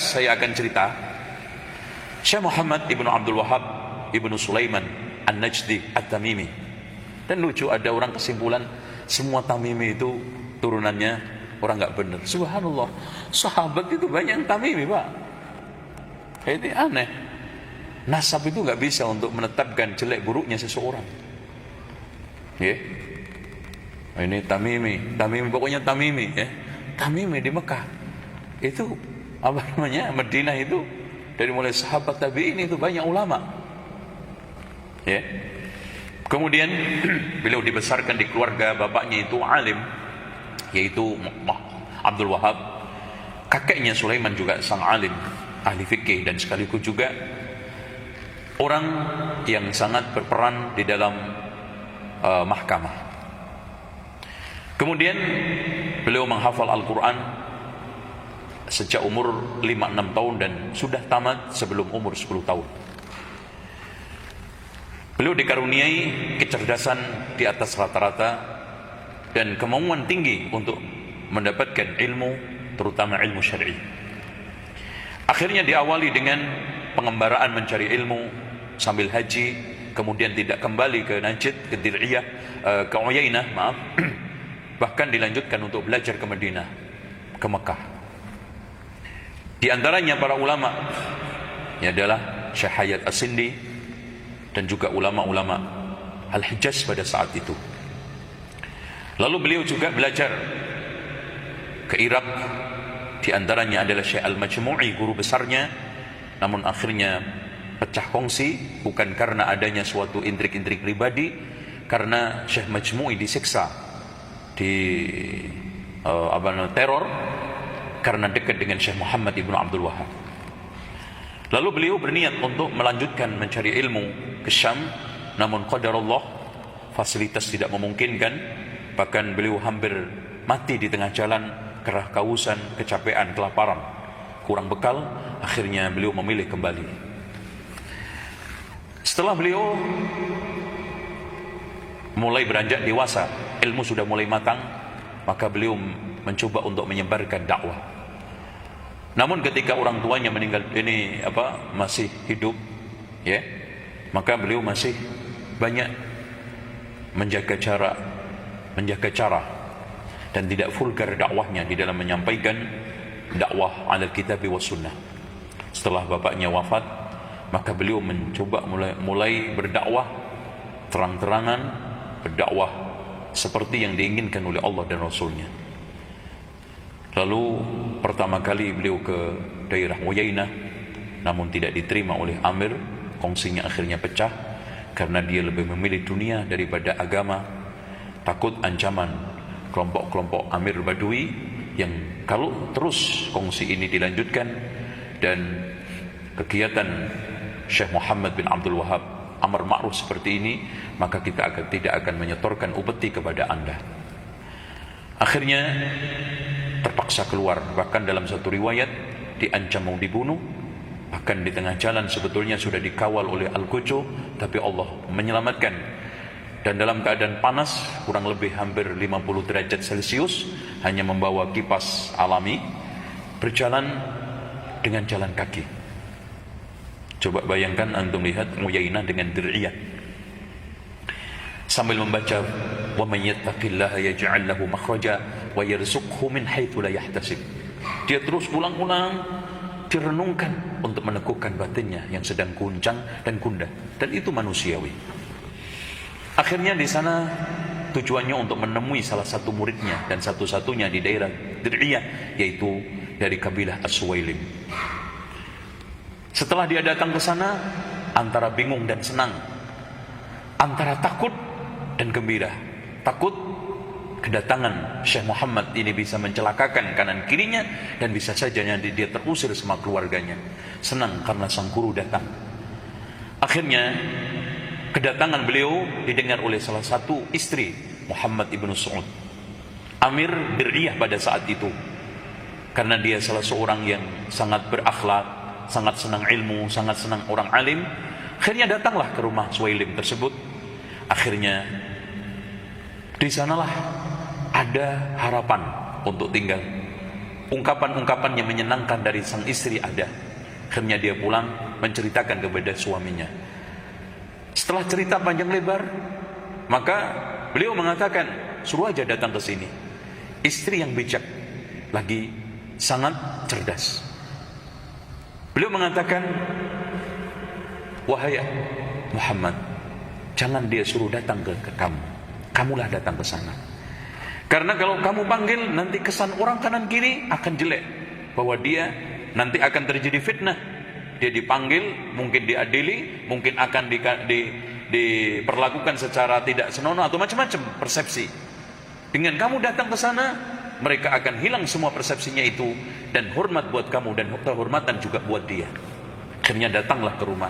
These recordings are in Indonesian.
Saya akan cerita Syekh Muhammad ibnu Abdul Wahab ibnu Sulaiman An-Najdi At-Tamimi. Dan lucu, ada orang kesimpulan semua Tamimi itu turunannya orang nggak benar. Subhanallah, sahabat itu banyak yang Tamimi, Pak. Ini aneh. Nasab itu nggak bisa untuk menetapkan jelek buruknya seseorang. Ya, ini Tamimi, pokoknya Tamimi, ya. Tamimi di Mekah itu apa namanya, Madinah itu, dari mulai sahabat tabi'in itu banyak ulama, ya. Kemudian beliau dibesarkan di keluarga bapaknya itu alim, yaitu Abdul Wahab. Kakeknya Sulaiman juga sang alim, ahli fikih, dan sekaligus juga orang yang sangat berperan di dalam mahkamah. Kemudian beliau menghafal Al-Quran sejak umur 5-6 tahun dan sudah tamat sebelum umur 10 tahun. Beliau dikaruniai kecerdasan di atas rata-rata dan kemauan tinggi untuk mendapatkan ilmu, terutama ilmu syar'i. Akhirnya diawali dengan pengembaraan mencari ilmu sambil haji, kemudian tidak kembali ke Najd, ke Dir'iyah, ke Uyainah, maaf. Bahkan dilanjutkan untuk belajar ke Madinah, ke Mekah. Di antaranya para ulama, ini adalah Syekh Hayat As-Sindi dan juga ulama-ulama Al-Hijaz pada saat itu. Lalu beliau juga belajar ke Irak. Di antaranya adalah Syekh Al-Majmu'i, guru besarnya. Namun akhirnya pecah kongsi, bukan karena adanya suatu intrik-intrik pribadi, karena Syekh Majmu'i disiksa, teror, karena dekat dengan Syekh Muhammad ibnu Abdul Wahab. Lalu beliau berniat untuk melanjutkan mencari ilmu ke Syam, namun qadarullah, fasilitas tidak memungkinkan. Bahkan beliau hampir mati di tengah jalan, kerah kausan, kecapean, kelaparan, kurang bekal. Akhirnya beliau memilih kembali. Setelah beliau mulai beranjak dewasa, ilmu sudah mulai matang, maka beliau mencoba untuk menyebarkan dakwah. Namun ketika orang tuanya meninggal, masih hidup, ya, maka beliau masih banyak menjaga cara dan tidak vulgar dakwahnya di dalam menyampaikan dakwah ala kitab wa sunnah. Setelah bapaknya wafat, maka beliau mencoba mulai berdakwah terang-terangan, berdakwah seperti yang diinginkan oleh Allah dan Rasulnya. Lalu pertama kali beliau ke daerah Uyainah, namun tidak diterima oleh Amir. Kongsinya akhirnya pecah karena dia lebih memilih dunia daripada agama. Takut ancaman kelompok-kelompok Amir Badui yang kalau terus kongsi ini dilanjutkan dan kegiatan Syekh Muhammad bin Abdul Wahab amar ma'ruf seperti ini, maka kita tidak akan menyetorkan upeti kepada Anda. Akhirnya terpaksa keluar. Bahkan dalam satu riwayat diancam mau dibunuh. Bahkan di tengah jalan sebetulnya sudah dikawal oleh Al-Gojo, tapi Allah menyelamatkan. Dan dalam keadaan panas, kurang lebih hampir 50 derajat Celcius, hanya membawa kipas alami, berjalan dengan jalan kaki. Coba bayangkan, antum lihat Uyainah dengan Dir'iyah, sambil membaca wa may yattaqillaha yaj'al lahu makhraja wa yarzuqhu min haitsu la yahtasib. Dia terus ulang-ulang direnungkan untuk meneguhkan batinnya yang sedang guncang dan gundah, dan itu manusiawi. Akhirnya di sana tujuannya untuk menemui salah satu muridnya dan satu-satunya di daerah Dir'iyah, yaitu dari kabilah As-Suwailim. Setelah dia datang ke sana, antara bingung dan senang, antara takut dan gembira. Takut kedatangan Syekh Muhammad ini bisa mencelakakan kanan kirinya dan bisa saja nanti dia terusir sama keluarganya. Senang karena sang guru datang. Akhirnya kedatangan beliau didengar oleh salah satu istri Muhammad ibnu Saud, Amir Dir'iyah pada saat itu. Karena dia salah seorang yang sangat berakhlak, sangat senang ilmu, sangat senang orang alim. Akhirnya datanglah ke rumah Suwailim tersebut. Akhirnya di sanalah ada harapan untuk tinggal. ungkapan-ungkapan yang menyenangkan dari sang istri ada. Akhirnya dia pulang menceritakan kepada suaminya. Setelah cerita panjang lebar, maka beliau mengatakan, suruh aja datang ke sini. Istri yang bijak, lagi sangat cerdas. Beliau mengatakan, wahai Muhammad, jangan dia suruh datang ke kamu. Kamulah datang ke sana. Karena kalau kamu panggil, nanti kesan orang kanan kiri akan jelek, bahwa dia nanti akan terjadi fitnah. Dia dipanggil, mungkin diadili, mungkin akan diperlakukan secara tidak senonoh atau macam-macam persepsi. Dengan kamu datang ke sana, mereka akan hilang semua persepsinya itu, dan hormat buat kamu dan kehormatan juga buat dia. Akhirnya datanglah ke rumah.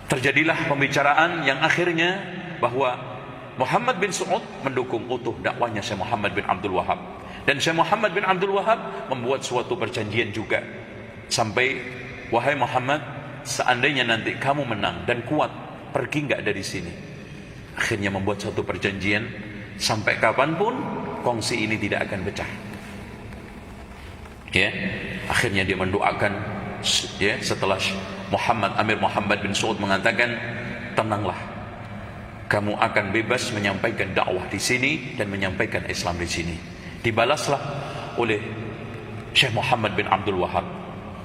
Terjadilah pembicaraan yang akhirnya bahwa Muhammad bin Saud mendukung utuh dakwanya Syekh Muhammad bin Abdul Wahab, dan Syekh Muhammad bin Abdul Wahab membuat suatu perjanjian juga, sampai, wahai Muhammad, seandainya nanti kamu menang dan kuat, pergi enggak dari sini. Akhirnya membuat suatu perjanjian, sampai kapanpun kongsi ini tidak akan pecah. Ya, akhirnya dia mendoakan. Ya, setelah Amir Muhammad bin Saud mengatakan, tenanglah, kamu akan bebas menyampaikan dakwah di sini dan menyampaikan Islam di sini. Dibalaslah oleh Syekh Muhammad bin Abdul Wahab,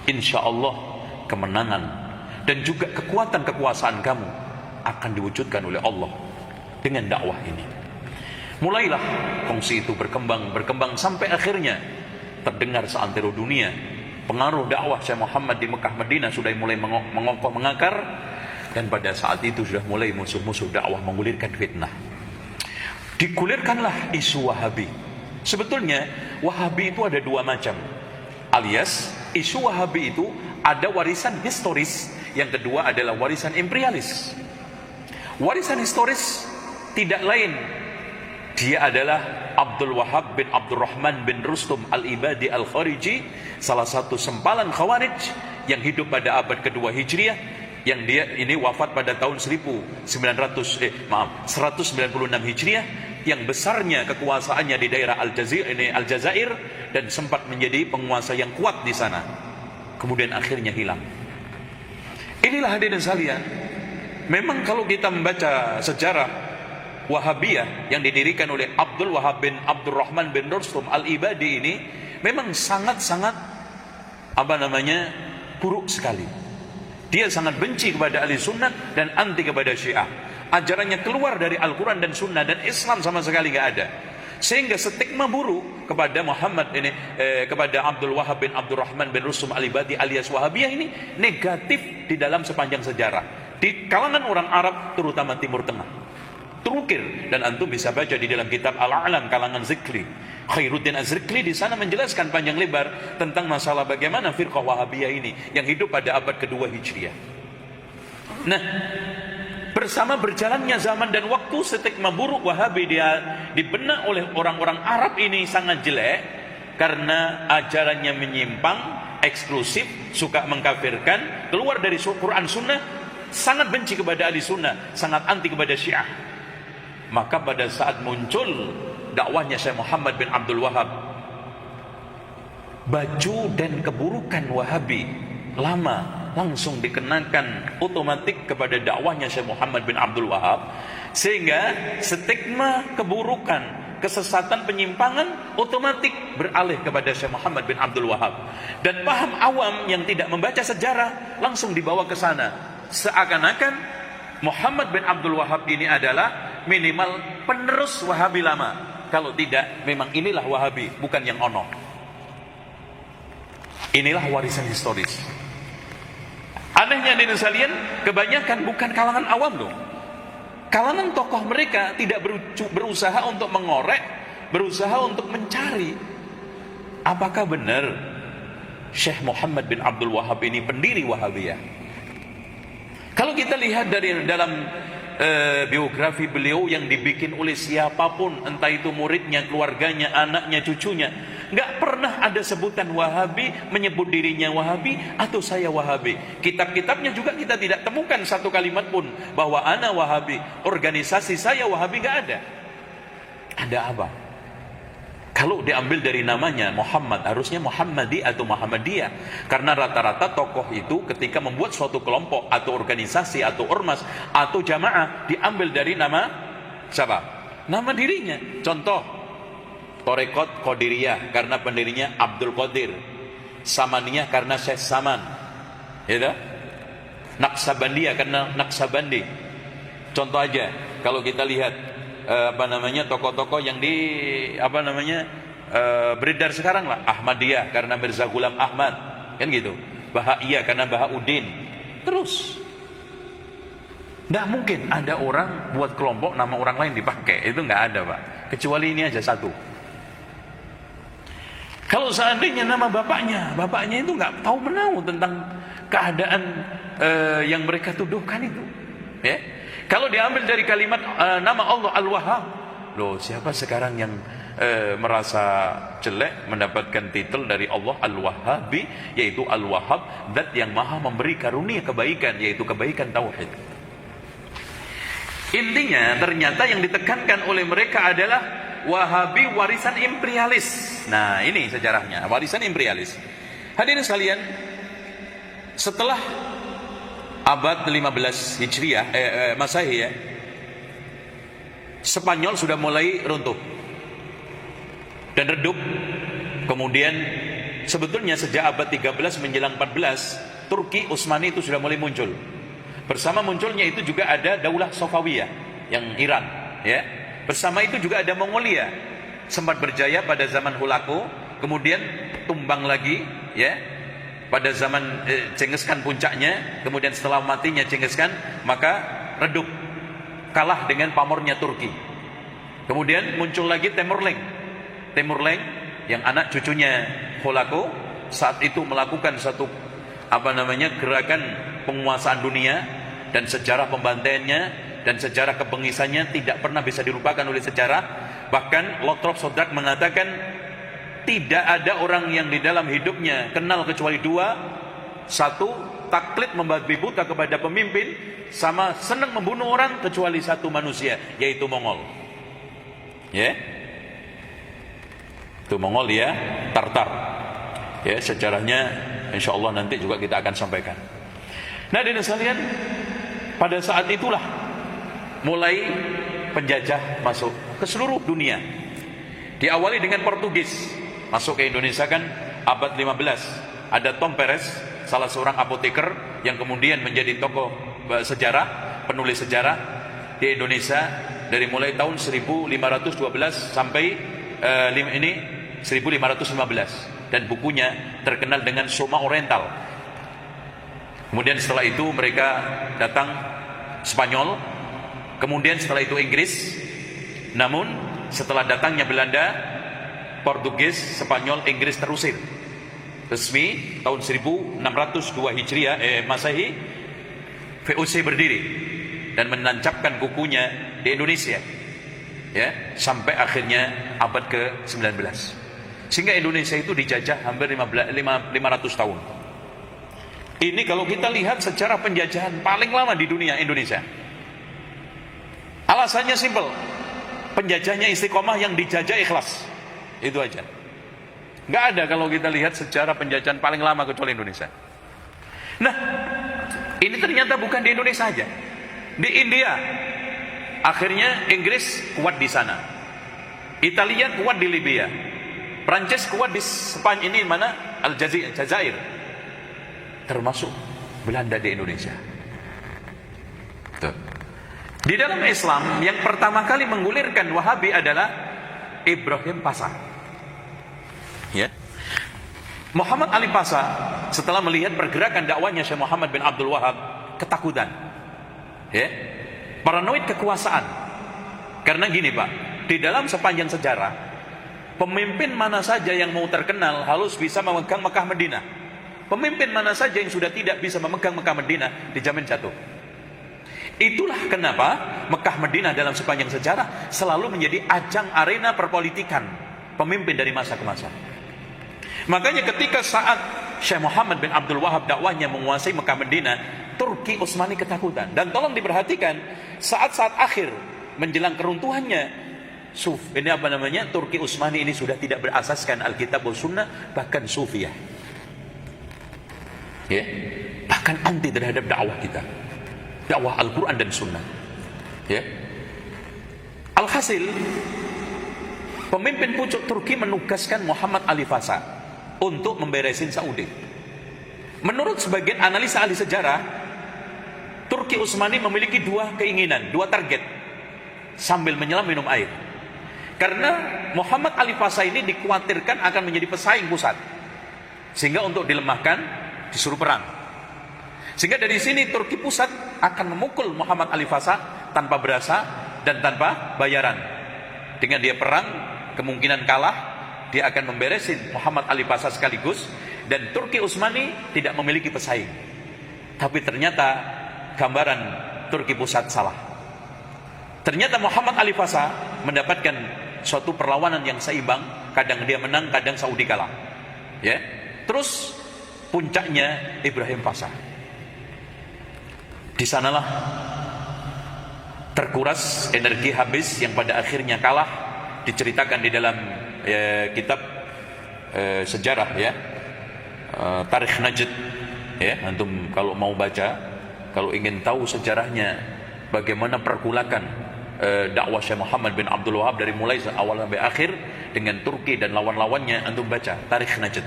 insya Allah kemenangan dan juga kekuatan kekuasaan kamu akan diwujudkan oleh Allah dengan dakwah ini. Mulailah kongsi itu berkembang sampai akhirnya terdengar seantero dunia pengaruh dakwah Syekh Muhammad di Mekah Madinah sudah mulai mengokoh mengakar. Dan pada saat itu sudah mulai musuh-musuh dakwah menggulirkan fitnah. Digulirkanlah isu Wahabi. Sebetulnya Wahabi itu ada dua macam. Alias isu Wahabi itu ada warisan historis, yang kedua adalah warisan imperialis. Warisan historis tidak lain, dia adalah Abdul Wahab bin Abdurrahman bin Rustum al-Ibadi al-Khariji, salah satu sempalan Khawarij yang hidup pada abad kedua Hijriah, yang dia ini wafat pada tahun 196 Hijriah, yang besarnya kekuasaannya di daerah Aljazair dan sempat menjadi penguasa yang kuat di sana. Kemudian akhirnya hilang. Inilah hadirin sekalian, memang kalau kita membaca sejarah Wahabiyah yang didirikan oleh Abdul Wahab bin Abdurrahman bin Rustum al-Ibadi ini memang sangat-sangat buruk sekali. Dia sangat benci kepada ahli sunnah dan anti kepada Syiah. Ajarannya keluar dari Al-Quran dan Sunnah, dan Islam sama sekali gak ada. Sehingga stigma buruk kepada kepada Abdul Wahab bin Abdurrahman bin Rustum al-Ibadi alias Wahabiyah ini negatif di dalam sepanjang sejarah. Di kalangan orang Arab, terutama Timur Tengah. Terukir, dan antum bisa baca di dalam kitab Al-A'lam kalangan Zikri. Khairuddin Az-Zikri di sana menjelaskan panjang lebar tentang masalah bagaimana firqah Wahabiyah ini yang hidup pada abad kedua Hijriah. Nah, bersama berjalannya zaman dan waktu, stigma buruk Wahabi dia dibenak oleh orang-orang Arab ini sangat jelek karena ajarannya menyimpang, eksklusif, suka mengkafirkan, keluar dari Quran Sunnah, sangat benci kepada ahli sunnah, sangat anti kepada Syiah. Maka pada saat muncul dakwahnya Syekh Muhammad bin Abdul Wahab, baju dan keburukan Wahabi lama langsung dikenakan otomatik kepada dakwahnya Syekh Muhammad bin Abdul Wahab, sehingga stigma keburukan, kesesatan, penyimpangan otomatik beralih kepada Syekh Muhammad bin Abdul Wahab, dan paham awam yang tidak membaca sejarah langsung dibawa ke sana, seakan-akan Muhammad bin Abdul Wahab ini adalah minimal penerus Wahabi lama. Kalau tidak, memang inilah Wahabi, bukan yang ono. Inilah warisan historis. Anehnya di sekalian, kebanyakan bukan kalangan awam loh. Kalangan tokoh mereka tidak berusaha untuk mengorek, berusaha untuk mencari apakah benar Syekh Muhammad bin Abdul Wahab ini pendiri Wahabiyah. Kalau kita lihat dari dalam biografi beliau yang dibikin oleh siapapun, entah itu muridnya, keluarganya, anaknya, cucunya, nggak pernah ada sebutan Wahabi, menyebut dirinya Wahabi atau saya Wahabi. Kitab-kitabnya juga kita tidak temukan satu kalimat pun bahwa ana Wahabi, organisasi saya Wahabi, nggak ada. Ada apa? Kalau diambil dari namanya Muhammad, harusnya Muhammadi atau Muhammadiyah. Karena rata-rata tokoh itu ketika membuat suatu kelompok atau organisasi atau ormas atau jamaah, diambil dari nama siapa? Nama dirinya. Contoh, Torekot Qadiriyah karena pendirinya Abdul Qadir. Samaniyah karena Syekh Saman. Ya, Naksabandiyah karena Naksabandi. Contoh aja, kalau kita lihat tokoh-tokoh yang beredar sekarang lah, Ahmadiyah karena Mirza Ghulam Ahmad, kan gitu. Bahaiyah karena Bahauddin. Terus nggak mungkin ada orang buat kelompok nama orang lain dipakai, itu nggak ada, Pak, kecuali ini aja satu. Kalau seandainya nama bapaknya itu nggak tahu menahu tentang keadaan yang mereka tuduhkan itu, ya. Kalau diambil dari kalimat nama Allah Al-Wahhab, loh, siapa sekarang yang merasa jelek mendapatkan titel dari Allah Al-Wahhabi, yaitu Al-Wahhab, zat yang maha memberi karunia kebaikan, yaitu kebaikan tauhid. Intinya ternyata yang ditekankan oleh mereka adalah Wahabi warisan imperialis. Nah, ini sejarahnya, warisan imperialis. Hadirin sekalian, setelah abad 15 Hijriah, Masehi, ya, Spanyol sudah mulai runtuh dan redup. Kemudian sebetulnya sejak abad 13 menjelang 14, Turki Utsmani itu sudah mulai muncul. Bersama munculnya itu juga ada Daulah Safawiyah yang Iran, ya. Bersama itu juga ada Mongolia, sempat berjaya pada zaman Hulagu, kemudian tumbang lagi, ya, pada zaman Genghis Khan puncaknya. Kemudian setelah matinya Genghis Khan, maka redup, kalah dengan pamornya Turki. Kemudian muncul lagi Timur Leng yang anak cucunya Hulagu, saat itu melakukan satu gerakan penguasaan dunia, dan sejarah pembantaiannya dan sejarah kebengisannya tidak pernah bisa dilupakan oleh sejarah. Bahkan Lothrop Sodrak mengatakan tidak ada orang yang di dalam hidupnya kenal kecuali dua: satu, taklid membabi buta kepada pemimpin, sama senang membunuh orang, kecuali satu manusia, yaitu Mongol, ya. Itu Mongol, ya, Tartar, ya. Sejarahnya insya Allah nanti juga kita akan sampaikan. Nah, hadirin sekalian, pada saat itulah mulai penjajah masuk ke seluruh dunia. Diawali dengan Portugis masuk ke Indonesia, kan abad 15. Ada Tom Perez, salah seorang apoteker yang kemudian menjadi tokoh sejarah, penulis sejarah di Indonesia dari mulai tahun 1512 sampai 1515, dan bukunya terkenal dengan Soma Oriental. Kemudian setelah itu mereka datang Spanyol, kemudian setelah itu Inggris. Namun setelah datangnya Belanda, Portugis, Spanyol, Inggris terusir. Resmi tahun 1602 Hijriah Masehi, VOC berdiri dan menancapkan kukunya di Indonesia, ya, sampai akhirnya abad ke-19. Sehingga Indonesia itu dijajah hampir 500 tahun. Ini kalau kita lihat secara penjajahan paling lama di dunia, Indonesia. Alasannya simpel, penjajahnya istiqomah, yang dijajah ikhlas. Itu aja. Nggak ada kalau kita lihat secara penjajahan paling lama kecuali Indonesia. Nah, ini ternyata bukan di Indonesia saja. Di India, akhirnya Inggris kuat di sana. Italia kuat di Libya. Prancis kuat di Spanyol, ini mana? Aljazair. Termasuk Belanda di Indonesia. Tuh. Di dalam Islam yang pertama kali menggulirkan Wahabi adalah Ibrahim Pasha, ya. Muhammad Ali Pasha setelah melihat pergerakan dakwanya Syekh Muhammad bin Abdul Wahab, ketakutan, ya, paranoid kekuasaan. Karena gini, Pak, di dalam sepanjang sejarah, pemimpin mana saja yang mau terkenal harus bisa memegang Mekah Madinah. Pemimpin mana saja yang sudah tidak bisa memegang Mekah Madinah dijamin jatuh. Itulah kenapa Mekah Madinah dalam sepanjang sejarah selalu menjadi ajang arena perpolitikan pemimpin dari masa ke masa. Makanya ketika saat Syekh Muhammad bin Abdul Wahab dakwahnya menguasai Mekah Madinah, Turki Utsmani ketakutan. Dan tolong diperhatikan, saat-saat akhir menjelang keruntuhannya ini apa namanya, Turki Utsmani ini sudah tidak berasaskan Alkitab dan Sunnah, bahkan Sufiyah, ya, bahkan anti terhadap dakwah kita, dakwah Al-Quran dan Sunnah, ya. Alhasil, pemimpin pucuk Turki menugaskan Muhammad Ali Pasha untuk memberesin Saudi. Menurut sebagian analisa ahli sejarah, Turki Utsmani memiliki dua keinginan, dua target, sambil menyelam minum air. Karena Muhammad Ali Pasha ini dikhawatirkan akan menjadi pesaing pusat, sehingga untuk dilemahkan disuruh perang. Sehingga dari sini Turki pusat akan memukul Muhammad Ali Pasha tanpa berasa dan tanpa bayaran. Dengan dia perang, kemungkinan kalah, dia akan memberesin Muhammad Ali Pasha sekaligus, dan Turki Utsmani tidak memiliki pesaing. Tapi ternyata gambaran Turki pusat salah. Ternyata Muhammad Ali Pasha mendapatkan suatu perlawanan yang seimbang, kadang dia menang, kadang Saudi kalah. Ya. Terus puncaknya Ibrahim Pasha. Di sanalah terkuras energi habis yang pada akhirnya kalah. Diceritakan di dalam kitab sejarah, ya, Tarikh Najd, ya. Antum kalau mau baca, kalau ingin tahu sejarahnya bagaimana pergulakan dakwah Syekh Muhammad bin Abdul Wahab dari mulai awal sampai akhir dengan Turki dan lawan-lawannya, antum baca Tarikh Najd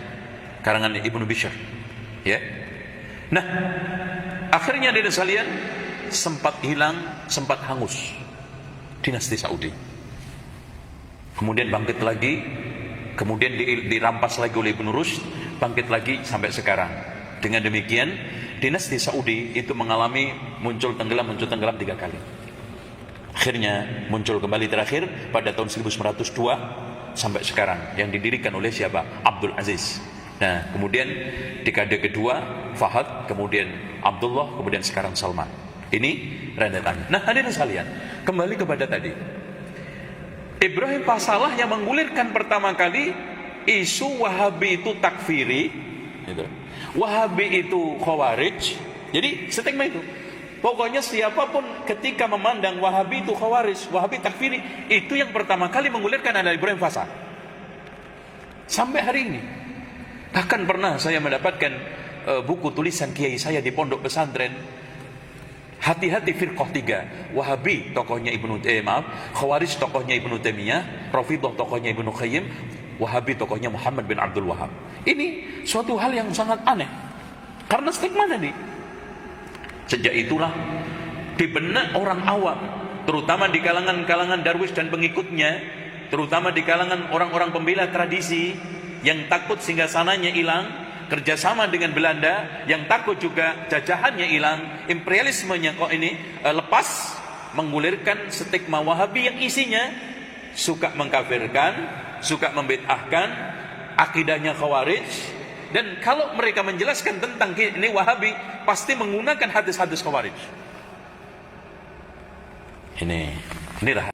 karangan Ibnu Bishr, ya. Nah, akhirnya dari sekalian sempat hilang, sempat hangus dinasti Saudi. Kemudian bangkit lagi, kemudian dirampas lagi oleh Ibnu Rushd, bangkit lagi sampai sekarang. Dengan demikian, dinasti Saudi itu mengalami muncul tenggelam 3 kali. Akhirnya muncul kembali terakhir pada tahun 1902 sampai sekarang, yang didirikan oleh siapa? Abdul Aziz. Nah, kemudian dekade kedua Fahad, kemudian Abdullah, kemudian sekarang Salman. Ini rentetannya. Nah, hadirin sekalian, kembali kepada tadi, Ibrahim Pasha lah yang menggulirkan pertama kali isu Wahabi itu takfiri, gitu. Wahabi itu khawarij. Jadi stigma itu, pokoknya siapapun ketika memandang Wahabi itu khawarij, Wahabi takfiri, itu yang pertama kali menggulirkan adalah Ibrahim Pasha. Sampai hari ini, bahkan pernah saya mendapatkan buku tulisan kiai saya di pondok pesantren, hati-hati firqah 3. Wahabi tokohnya Khawarij tokohnya Ibnu Taimiyah, Rafidhah tokohnya Ibnu Qayyim, Wahabi tokohnya Muhammad bin Abdul Wahab. Ini suatu hal yang sangat aneh, karena stigma tadi. Sejak itulah di benak orang awam, terutama di kalangan darwis dan pengikutnya, terutama di kalangan orang-orang pembela tradisi yang takut singgasananya hilang, kerjasama dengan Belanda, yang takut juga jajahannya hilang, imperialismenya kok ini lepas, menggulirkan stigma Wahabi yang isinya suka mengkafirkan, suka membid'ahkan, akidahnya khawarij, dan kalau mereka menjelaskan tentang ini Wahabi, pasti menggunakan hadis-hadis khawarij. Inilah